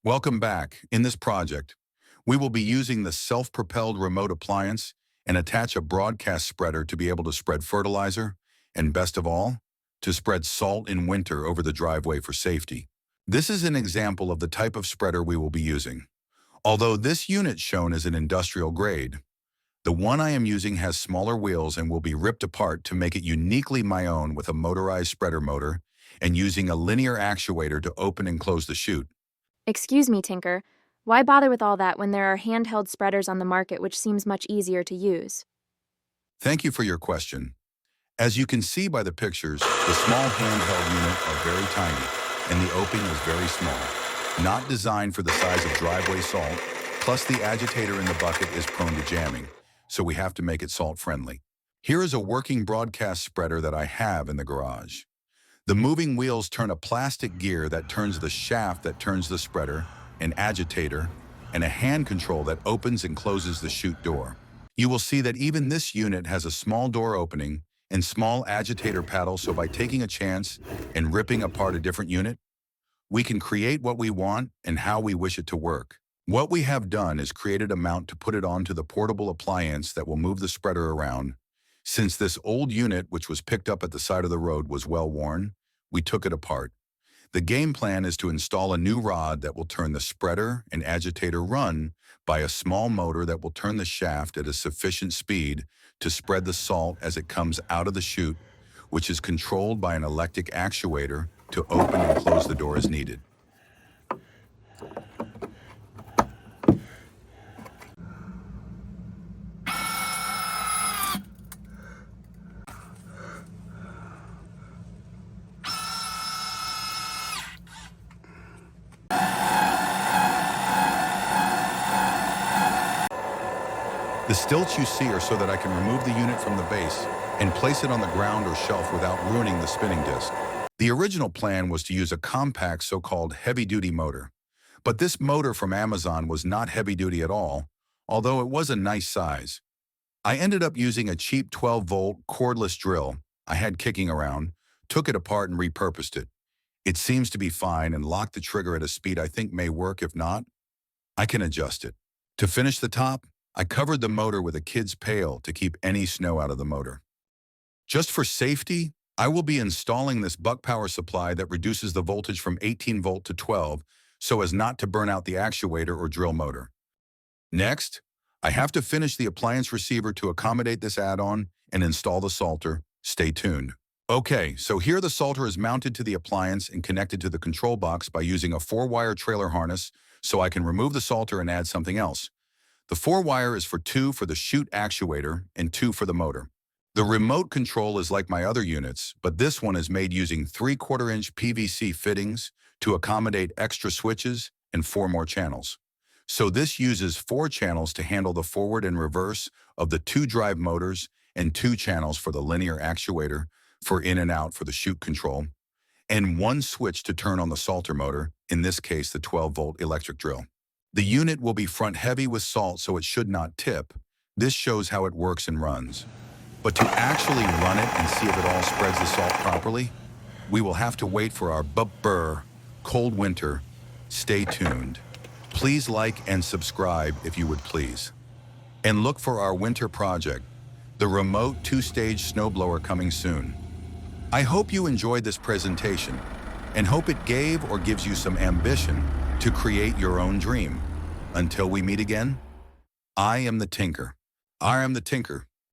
Welcome back. In this project, we will be using the self-propelled remote appliance and attach a broadcast spreader to be able to spread fertilizer and, best of all, to spread salt in winter over the driveway for safety. This is an example of the type of spreader we will be using. Although this unit shown is an industrial grade, the one I am using has smaller wheels and will be ripped apart to make it uniquely my own with a motorized spreader motor and using a linear actuator to open and close the chute. Excuse me, Tinker. Why bother with all that when there are handheld spreaders on the market which seems much easier to use? Thank you for your question. As you can see by the pictures, the small handheld unit are very tiny and the opening is very small, not designed for the size of driveway salt, plus the agitator in the bucket is prone to jamming, so we have to make it salt friendly. Here is a working broadcast spreader that I have in the garage. The moving wheels turn a plastic gear that turns the shaft that turns the spreader, an agitator, and a hand control that opens and closes the chute door. You will see that even this unit has a small door opening and small agitator paddle, so by taking a chance and ripping apart a different unit, we can create what we want and how we wish it to work. What we have done is created a mount to put it onto the portable appliance that will move the spreader around. Since this old unit, which was picked up at the side of the road, was well worn, we took it apart. The game plan is to install a new rod that will turn the spreader and agitator run by a small motor that will turn the shaft at a sufficient speed to spread the salt as it comes out of the chute, which is controlled by an electric actuator to open and close the door as needed. The stilts you see are so that I can remove the unit from the base and place it on the ground or shelf without ruining the spinning disc. The original plan was to use a compact so-called heavy-duty motor, but this motor from Amazon was not heavy-duty at all, although it was a nice size. I ended up using a cheap 12-volt cordless drill I had kicking around, took it apart and repurposed it. It seems to be fine and locked the trigger at a speed I think may work. If not, I can adjust it. To finish the top, I covered the motor with a kid's pail to keep any snow out of the motor. Just for safety, I will be installing this buck power supply that reduces the voltage from 18 volt to 12 so as not to burn out the actuator or drill motor. Next, I have to finish the appliance receiver to accommodate this add-on and install the salter. Stay tuned. Okay, so here the salter is mounted to the appliance and connected to the control box by using a 4-wire trailer harness so I can remove the salter and add something else. The 4-wire is for 2 for the chute actuator and 2 for the motor. The remote control is like my other units, but this one is made using 3/4-inch PVC fittings to accommodate extra switches and 4 more channels. So this uses 4 channels to handle the forward and reverse of the 2 drive motors and 2 channels for the linear actuator for in and out for the chute control, and 1 switch to turn on the salter motor, in this case the 12-volt electric drill. The unit will be front heavy with salt so it should not tip. This shows how it works and runs. But to actually run it and see if it all spreads the salt properly, we will have to wait for our cold winter. Stay tuned. Please like and subscribe if you would please. And look for our winter project, the remote 2-stage snowblower, coming soon. I hope you enjoyed this presentation and hope it gave or gives you some ambition to create your own dream. Until we meet again, I am the Tinker.